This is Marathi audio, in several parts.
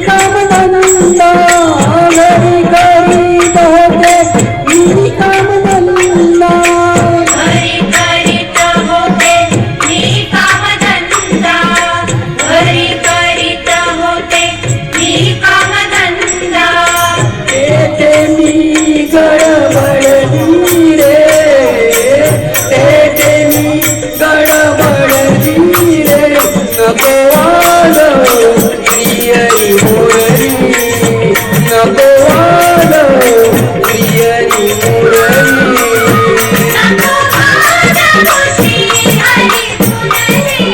कामधंदा घरी करीत होते मी कामधंदा घरी करीत होते मी कामधंदा घरी करीत होते मी कामधंदा तेथे मी गडबडली रे तेथे मी गडबडली रे नको आलं प्रियरी मुरली नको आलं प्रियरी मुरली नको माझ्या खुशी हरी मुरली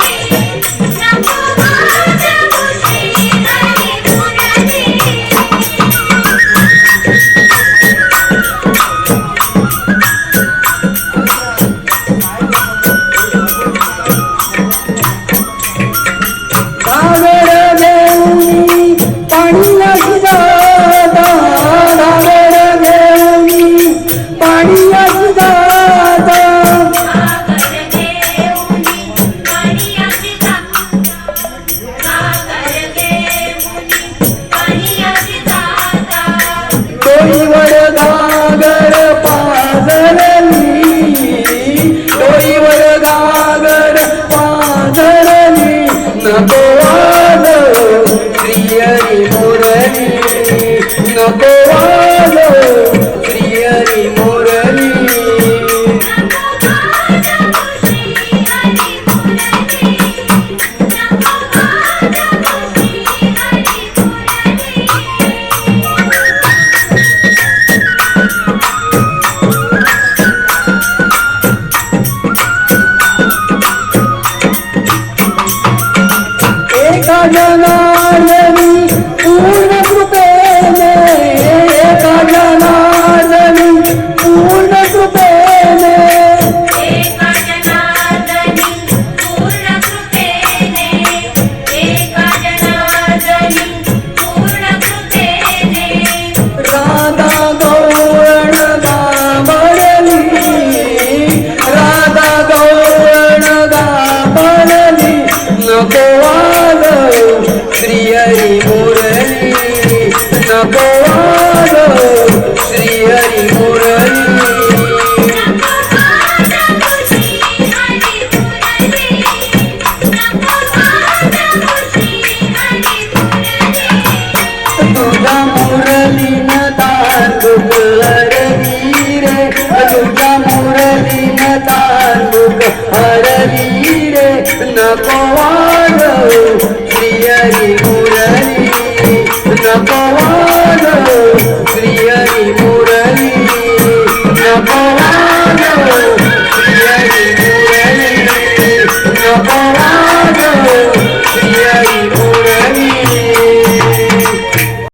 नको माझ्या खुशी हरी मुरली घागर घेऊनी पाणीला जाता घागर घेऊनी पाणीला जाता सागर घेऊनी पाणीयाची जाता सागर घेऊनी पाणीयाची जाता डोईवर घागर पाझरली डोईवर घागर पाझरली नको आलं प्रियरी मुरली नको आलं प्रियरी मुरली नको माझ्या खुशी हरी मुरली नको माझ्या खुशी हरी मुरली एका जनार्दनी पूर्ण कृपेने एका जनार्दनी पूर्ण कृपेने एका जनार्दनी पूर्ण कृपेने एका जनार्दनी पूर्ण कृपेने राधा गौरण गाभरली राधा गौरण गाभरली नको आलं श्रीहरी मुरली नको आलं श्रीहरी मुरली नको माझ्या खुशी हरी मुरली नको माझ्या खुशी हरी मुरली तुझ्या मुरलीन तांदूक हरली रे तुझ्या मुरलीन तांदूक हरली रे नको आलं श्रीहरी मुरली नको आलं